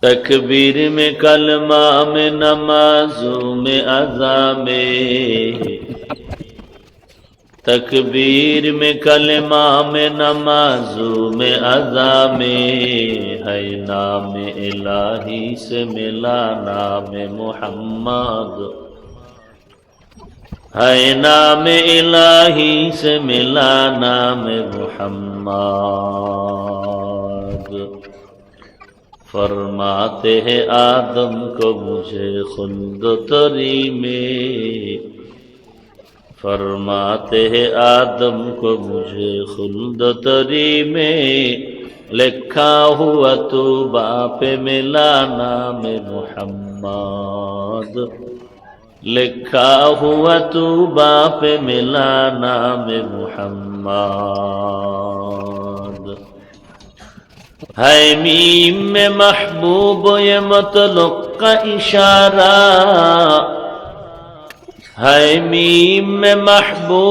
तकबीर में कलमा में नमाजों में अज़ा में, तकबीर में कलमा में नमाजों में अज़ा में है नाम इलाही से मिला नाम मोहम्मद, है नाम इलाही से मिला नाम मोहम्मद। फरमाते हैं आदम को मुझे खुल्द तरी में, फरमाते हैं आदम को मुझे खुल्द तरी में, लिखा हुआ तो बाप मिला नाम मोहम्मद, लिखा हुआ तो बाप मिला नाम मोहम्मद। है मीम में महबूब ये मतलुक का इशारा, है मीम में महबूब